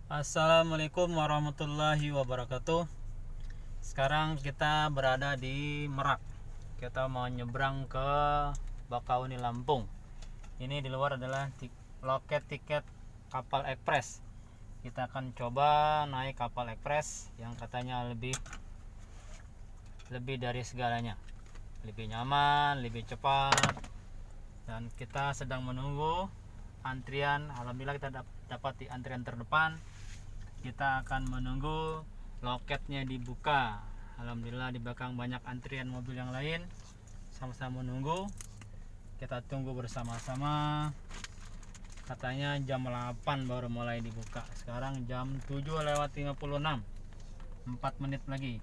Assalamualaikum warahmatullahi wabarakatuh. Sekarang kita berada di Merak. Kita mau nyebrang ke Bakauni, Lampung. Ini di luar adalah loket tiket kapal ekspres. Kita akan coba naik kapal ekspres yang katanya lebih dari segalanya. Lebih nyaman, lebih cepat. Dan kita sedang menunggu antrian. Alhamdulillah kita dapat di antrian terdepan. Kita akan menunggu loketnya dibuka. Alhamdulillah di belakang banyak antrian mobil yang lain. Sama-sama menunggu. Kita tunggu bersama-sama. Katanya jam 8 baru mulai dibuka. Sekarang jam 7:56. 4 menit lagi.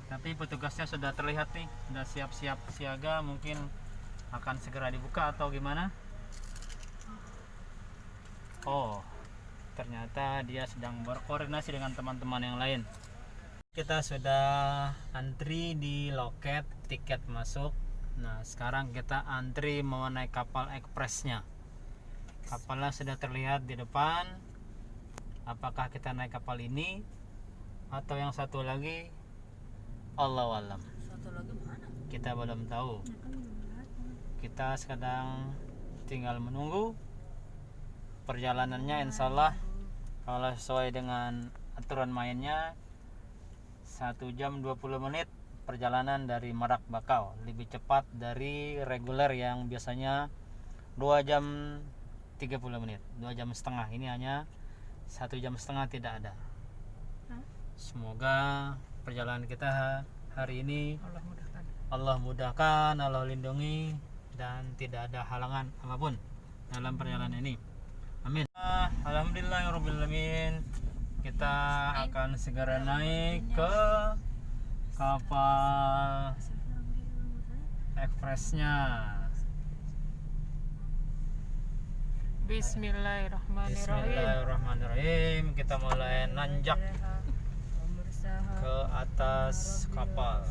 Tapi petugasnya sudah terlihat nih, sudah siap-siap siaga, mungkin akan segera dibuka atau gimana? Oh, ternyata dia sedang berkoordinasi dengan teman-teman yang lain. Kita sudah antri di loket tiket masuk. Nah, sekarang kita antri mau naik kapal ekspresnya. Kapalnya sudah terlihat di depan. Apakah kita naik kapal ini atau yang satu lagi? Allahu alam. Satu lagi mana? Kita belum tahu. Kita sedang tinggal menunggu. Perjalanannya insya Allah kalau sesuai dengan aturan mainnya 1 jam 20 menit perjalanan dari Merak Bakau, lebih cepat dari reguler yang biasanya 2 jam 30 menit, 2 jam setengah. Ini hanya 1 jam setengah, tidak ada. Semoga perjalanan kita hari ini Allah mudahkan, Allah lindungi, dan tidak ada halangan apapun dalam perjalanan ini. Amin. Alhamdulillahirrahmanirrahim. Kita akan segera naik ke kapal ekspresnya. Bismillahirrahmanirrahim. Kita mulai nanjak ke atas kapal.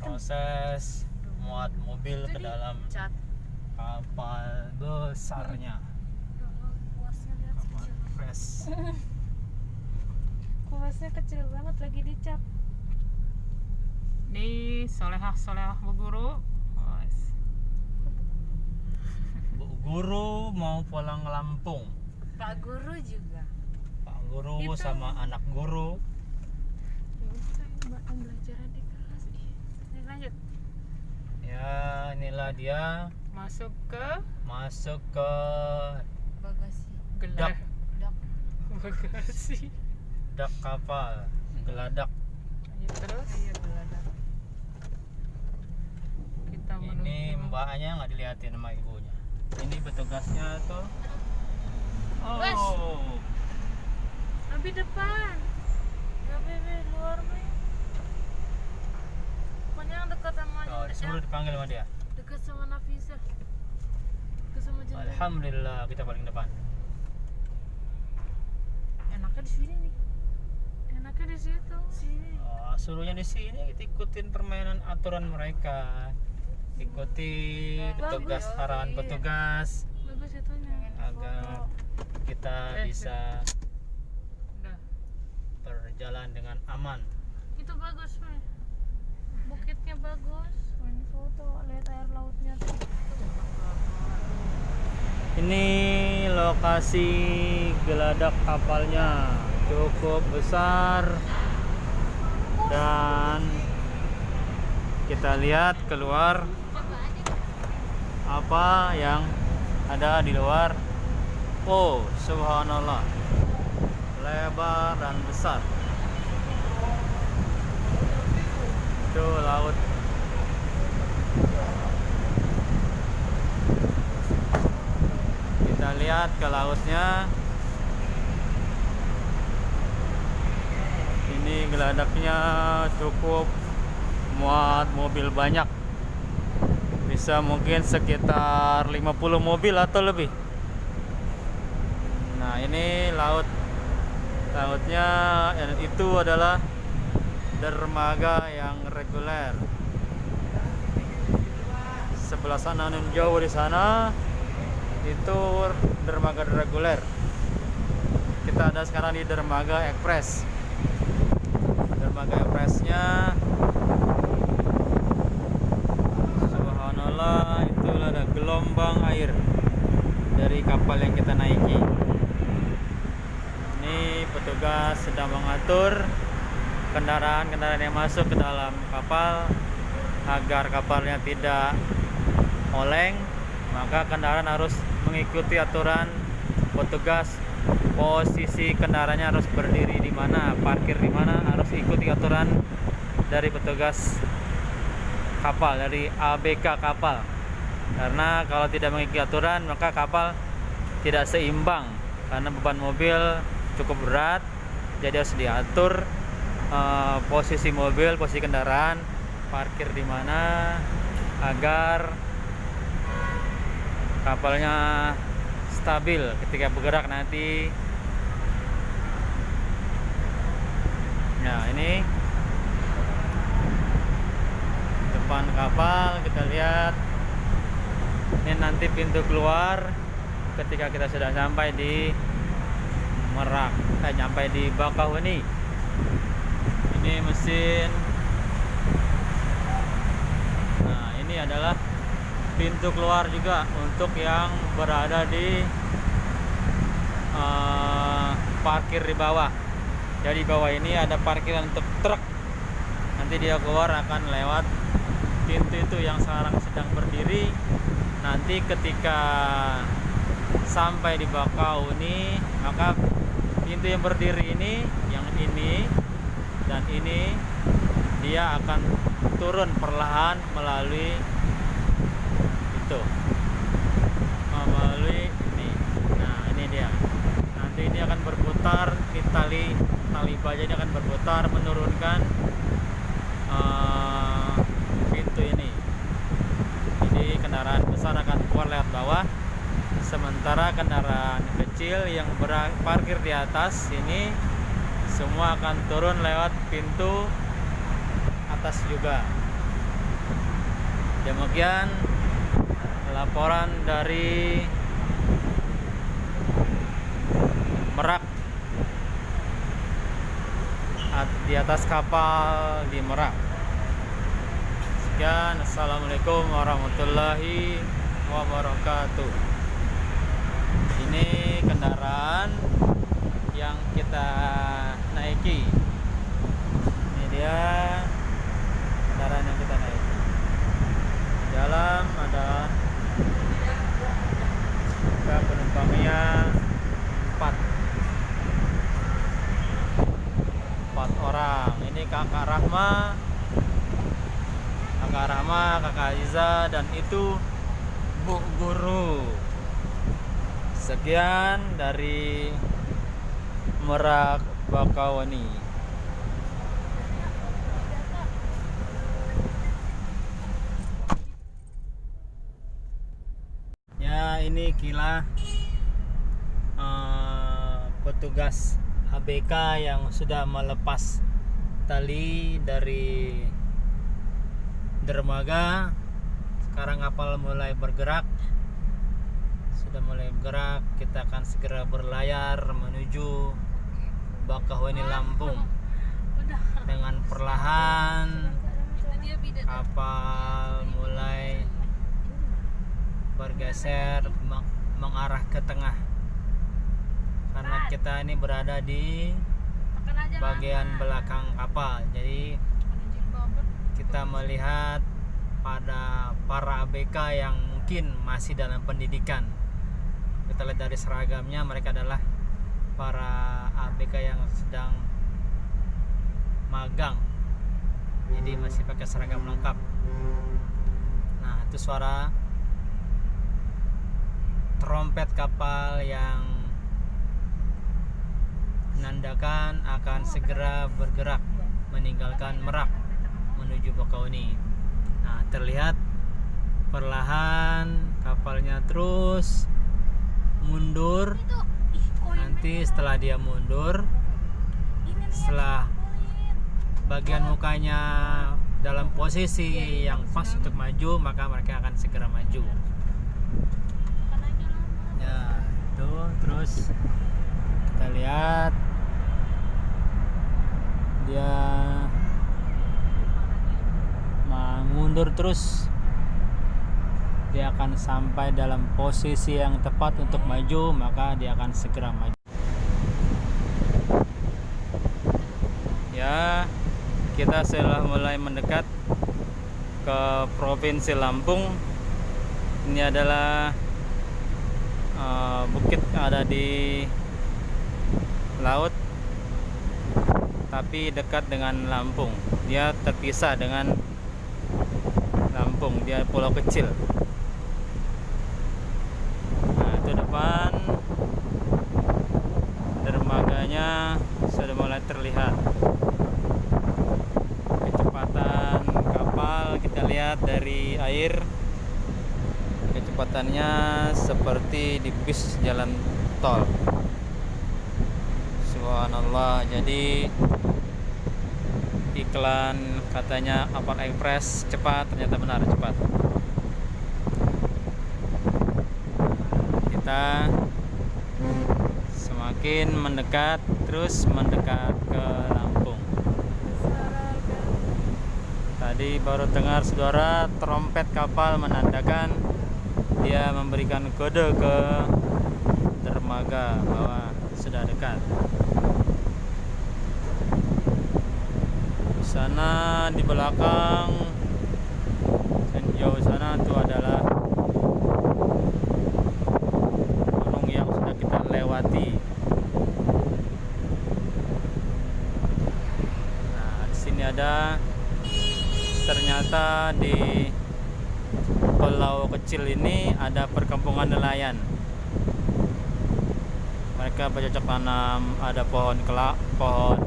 Proses muat mobil ke dalam kapal besarnya. Kapal ekspres. Kuasnya kecil banget, lagi dicat. Di solehah Bu Guru. Bu Guru mau pulang Lampung. Pak Guru juga. Pak Guru sama anak guru. Mbak pembelajaran di kelas. Nih lanjut. Ya, inilah dia Masuk ke Bagasi. dak Dak. bagasi. dak kapal, geladak. Lanjut terus. Iya, geladak. Kita Ini mbaknya nggak dilihatin sama ibunya. Ini petugasnya tuh. Wes. Oh, Lebih depan. Lebih luar nih. Pokoknya yang dekat sama oh disuruh dipanggil sama dia. dekat sama Nafisa. Dekat sama jendela. Alhamdulillah kita paling depan. Enaknya di sini nih. Enaknya di situ. Sini. Oh, suruhnya di sini, kita ikutin permainan aturan mereka. Ikuti petugas, Bagus. arahan Iya. petugas Bagus itunya. agar kita bisa udah. berjalan dengan aman. Itu bagus, Meh. Bukitnya bagus. Ini foto, lihat air lautnya tuh. Ini lokasi geladak kapalnya cukup besar dan kita lihat keluar apa yang ada di luar. Oh, subhanallah, lebar dan besar. Itu laut. Kita lihat ke lautnya. Ini geladaknya cukup muat mobil banyak. Bisa mungkin sekitar 50 mobil atau lebih. Nah, ini lautnya itu adalah dermaga yang reguler. sebelah sana nun jauh di sana itu dermaga reguler. Kita ada sekarang di dermaga ekspres. Dermaga ekspresnya, subhanallah, itu ada gelombang air dari kapal yang kita naiki. Ini petugas sedang mengatur kendaraan-kendaraan yang masuk ke dalam kapal agar kapalnya tidak oleng, maka kendaraan harus mengikuti aturan petugas. Posisi kendaraannya harus berdiri di mana, parkir di mana, harus ikuti aturan dari petugas kapal, dari ABK kapal. Karena kalau tidak mengikuti aturan, maka kapal tidak seimbang karena beban mobil cukup berat. Jadi harus diatur posisi mobil, posisi kendaraan, parkir di mana agar kapalnya stabil ketika bergerak nanti. Nah, ini depan kapal kita lihat. Ini nanti pintu keluar ketika kita sudah sampai di Merak, sampai di Bakauheni. Ini mesin. Nah, ini adalah pintu keluar juga untuk yang berada di parkir di bawah. Jadi bawah ini ada parkiran untuk truk. Nanti dia keluar akan lewat pintu itu yang sekarang sedang berdiri. Nanti ketika sampai di Bakauheni, maka pintu yang berdiri ini, yang ini dan ini, dia akan turun perlahan melalui itu, melalui ini. Nah, ini dia. Nanti ini akan berputar di tali baja, ini akan berputar menurunkan pintu ini. Jadi kendaraan besar akan keluar lewat bawah, sementara kendaraan kecil yang parkir di atas ini semua akan turun lewat pintu atas juga. Demikian laporan dari Merak, di atas kapal di Merak. Sekian, assalamualaikum warahmatullahi wabarakatuh. Ini kendaraan yang kita naiki. Ini dia kendaraan yang kita naiki. Dalam ada penumpangnya 4 orang. Ini kakak Rahma, kakak Aziza, dan itu Bu Guru. Sekian dari Merak Bakauheni. Ya, ini kilah petugas ABK yang sudah melepas tali dari dermaga. Sekarang kapal mulai bergerak. Sudah mulai bergerak, kita akan segera berlayar menuju Bakauheni Lampung. Dengan perlahan kapal mulai bergeser mengarah ke tengah, karena kita ini berada di bagian belakang kapal. Jadi kita melihat pada para ABK yang mungkin masih dalam pendidikan. Kita lihat dari seragamnya, mereka adalah para ABK yang sedang magang, jadi masih pakai seragam lengkap. Nah, itu suara trompet kapal yang menandakan akan segera bergerak meninggalkan Merak menuju Bakauheni. Nah, terlihat perlahan kapalnya terus mundur. Nanti setelah dia mundur, setelah bagian mukanya dalam posisi yang pas untuk maju, maka mereka akan segera maju. Makan aja lama. Ya, itu terus kita lihat dia mundur terus, dia akan sampai dalam posisi yang tepat untuk maju, maka dia akan segera maju. Ya, kita sudah mulai mendekat ke Provinsi Lampung. Ini adalah bukit yang ada di laut, tapi dekat dengan Lampung. Dia terpisah dengan Lampung, dia pulau kecil. Nah, itu depan dermaganya sudah mulai terlihat. Kecepatan kapal kita lihat dari air, kecepatannya seperti di bis jalan tol. Subhanallah. Jadi iklan katanya Kapal Express cepat, ternyata benar cepat. Kita semakin mendekat, terus mendekat ke Lampung. Tadi baru dengar suara trompet kapal menandakan dia memberikan kode ke dermaga bahwa sudah dekat. Di sana di belakang dan jauh sana itu adalah gunung yang sudah kita lewati. Nah, di sini ada, ternyata di pulau kecil ini ada perkampungan nelayan. Mereka bercocok tanam, ada pohon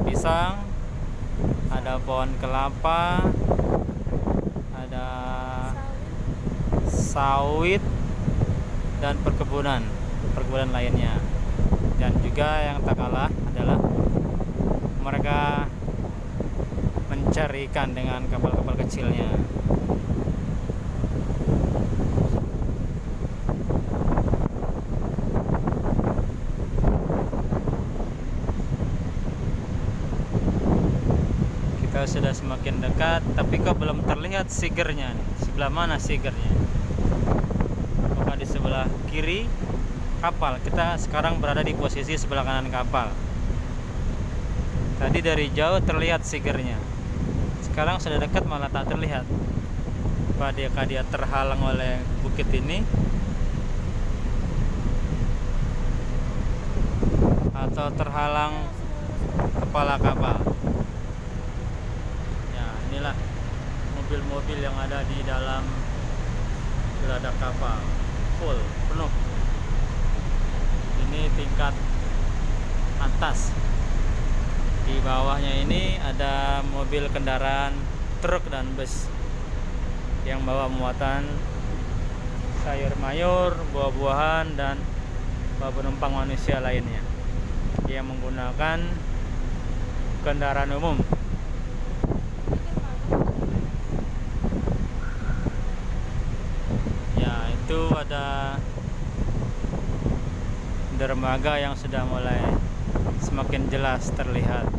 pisang, ada pohon kelapa, ada sawit dan perkebunan lainnya. Dan juga yang tak kalah adalah mereka mencari ikan dengan kapal-kapal kecilnya. Kita sudah semakin dekat, tapi kok belum terlihat sigernya nih. Sebelah mana sigernya? Apakah di sebelah kiri kapal? Kita sekarang berada di posisi sebelah kanan kapal. Tadi dari jauh terlihat sigernya, sekarang sudah dekat malah tak terlihat. Apakah dia terhalang oleh bukit ini, atau terhalang kepala kapal? Ya, inilah mobil-mobil yang ada di dalam geladak kapal, full, penuh. Ini tingkat atas. Di bawahnya ini ada mobil kendaraan truk dan bus yang bawa muatan sayur mayur, buah-buahan, dan bawa penumpang manusia lainnya yang menggunakan kendaraan umum. Ya, itu ada dermaga yang sudah mulai semakin jelas terlihat.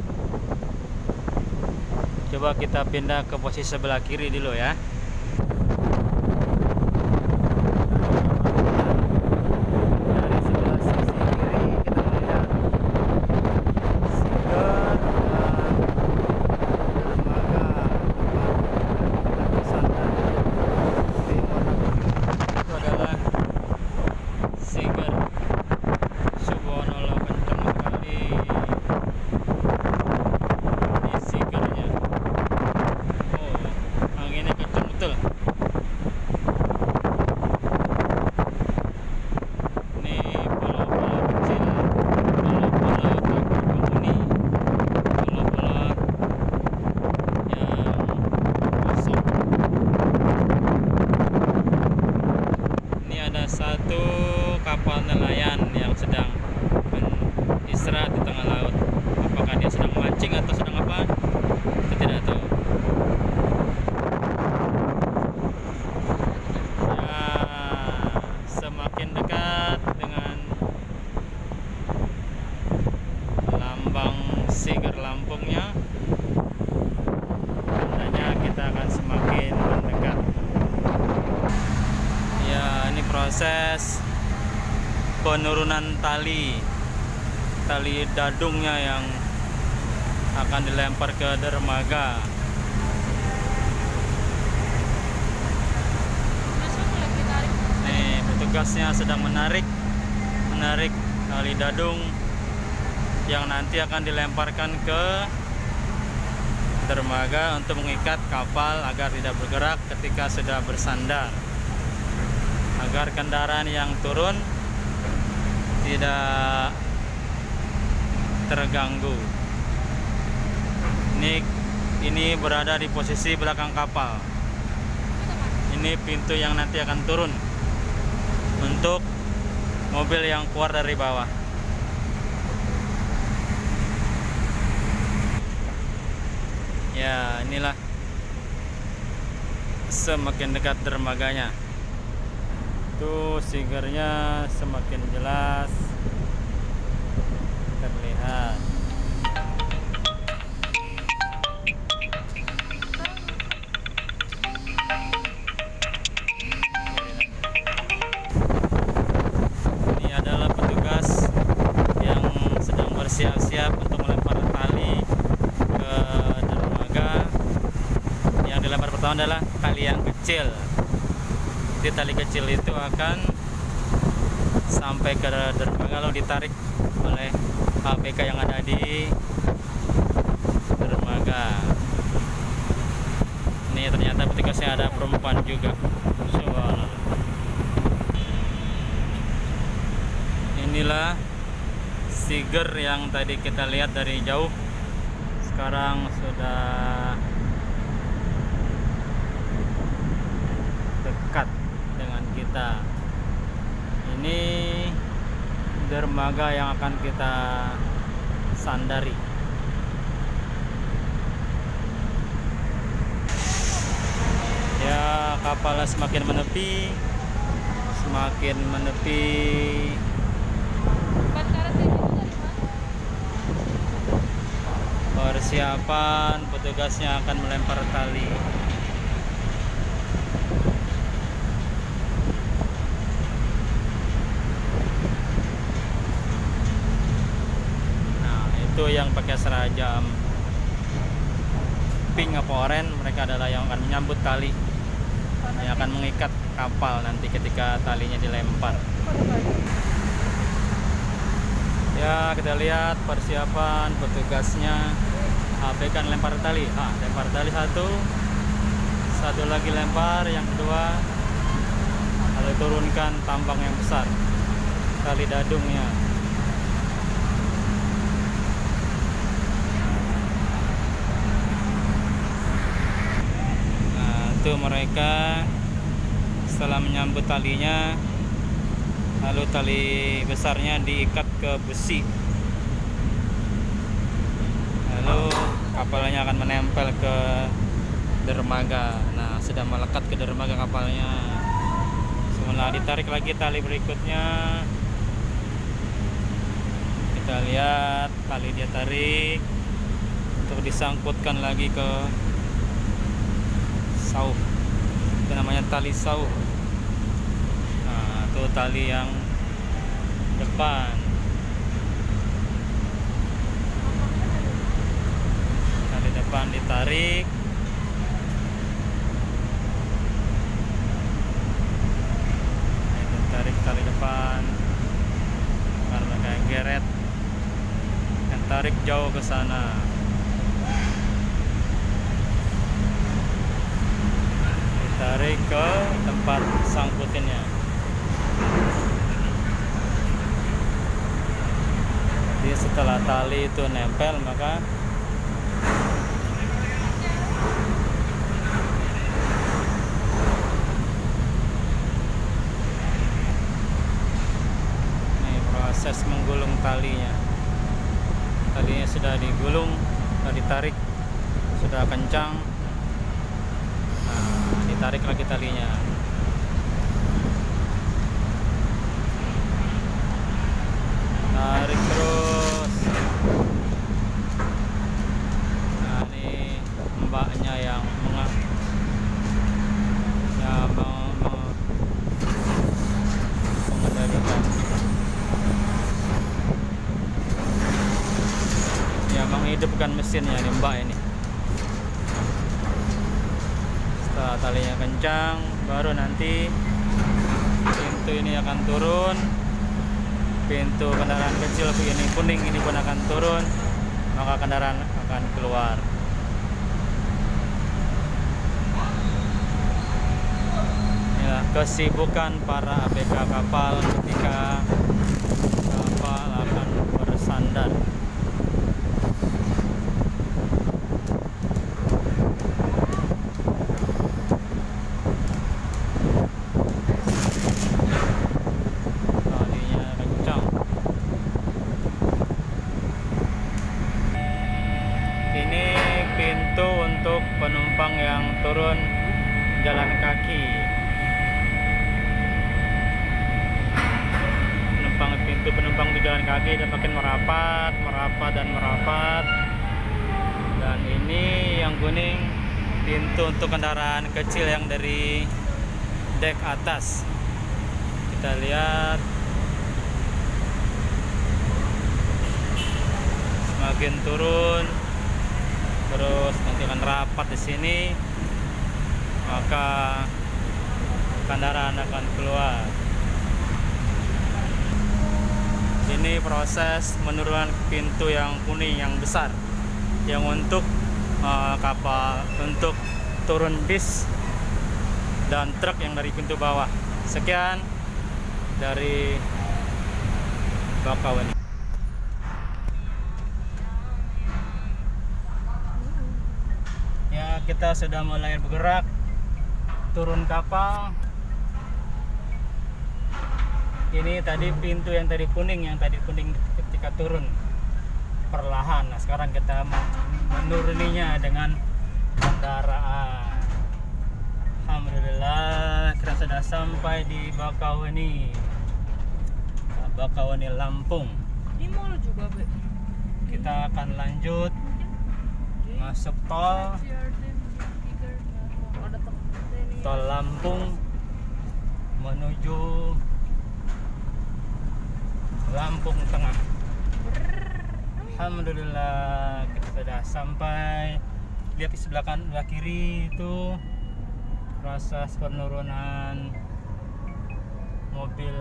Coba kita pindah ke posisi sebelah kiri dulu ya. Dari sebelah sisi kiri kita melihat Siger dan dermaga Nusantara Timur. Itu adalah Siger. Subhanallah, kencang sekali di Sigernya. Oh, anginnya kencang betul. Ini pulau-pulau kecil, pulau-pulau tak berpenghuni, pulau-pulau yang kosong. Ini ada satu kapal nelayan yang sedang beristirahat di tengah laut. Apakah dia sedang mancing atau sedang apa? Kita tidak tahu. proses penurunan tali dadungnya yang akan dilempar ke dermaga. Masuk lagi tarik. Nih, petugasnya sedang menarik tali dadung yang nanti akan dilemparkan ke dermaga untuk mengikat kapal agar tidak bergerak ketika sudah bersandar, agar kendaraan yang turun tidak terganggu. Ini berada di posisi belakang kapal. Ini pintu yang nanti akan turun untuk mobil yang keluar dari bawah. Ya, inilah semakin dekat dermaganya. Tuh sigarnya semakin jelas terlihat. Ini adalah petugas yang sedang bersiap-siap untuk melempar tali ke dermaga. Yang dilempar pertama adalah tali yang kecil. Jadi tali kecil itu akan sampai ke dermaga lalu ditarik oleh ABK yang ada di dermaga. Ini ternyata petugasnya ada perempuan juga. Subhanallah. Inilah siger yang tadi kita lihat dari jauh, sekarang sudah dekat dengan kita. Ini dermaga yang akan kita sandari. Ya, kapalnya semakin menepi, Ban karet itu dari mana? persiapan petugasnya akan melempar tali. Nah, itu yang pakai seragam pink apa oranye, mereka adalah yang akan menyambut tali, yang akan mengikat kapal nanti ketika talinya dilempar. Ya, kita lihat persiapan petugasnya. ABK lempar tali. Lempar tali satu lagi lempar, yang kedua, lalu turunkan tambang yang besar, tali dadungnya. Nah, itu mereka setelah menyambut talinya, lalu tali besarnya diikat ke besi, lalu kapalnya akan menempel ke dermaga. Nah, sudah melekat ke dermaga kapalnya. Setelah ditarik lagi tali berikutnya, kita lihat tali dia tarik untuk disangkutkan lagi ke sauh. Itu namanya tali sauh. Nah, itu tali yang depan. Tali depan ditarik. Tarik tali depan karena kayak geret, yang tarik jauh ke sana. Ditarik ke tempat sangkutinnya. Jadi setelah tali itu nempel, maka proses menggulung talinya. Talinya sudah digulung, sudah ditarik, sudah kencang. Nah, ditarik lagi talinya. Tarik terus. Nah, ini mbaknya yang menghidupkan mesinnya nih Mbak ini. Setelah talinya kencang, baru nanti pintu ini akan turun. Pintu kendaraan kecil ini kuning ini pun akan turun, maka kendaraan akan keluar. Inilah kesibukan para ABK kapal ketika kapal akan bersandar. Talinya kencang. Ini pintu untuk penumpang yang turun jalan kaki. Pintu penumpang di jalan kaki dan makin merapat. Dan ini yang kuning pintu untuk kendaraan kecil yang dari dek atas. Kita lihat semakin turun, terus nanti akan rapat di sini, maka kendaraan akan keluar. Ini proses menurunkan pintu yang kuning yang besar, yang untuk kapal, untuk turun bis dan truk yang dari pintu bawah. Sekian dari Bakauheni. Ya, kita sudah mulai bergerak turun kapal. Ini tadi pintu yang tadi kuning ketika turun perlahan. Nah, sekarang kita menuruninya dengan kendaraan. Alhamdulillah, kita sudah sampai di Bakauheni. Bakauheni Lampung. Di mall juga, Be. Kita akan lanjut masuk tol Lampung menuju Lampung Tengah. Alhamdulillah, kita sudah sampai. Lihat di sebelah kiri itu proses penurunan mobil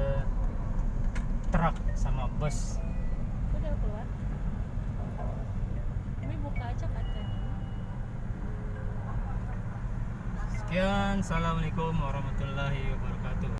truk sama bus. Udah keluar. Ini buka aja kacanya. Sekian, assalamualaikum warahmatullahi wabarakatuh.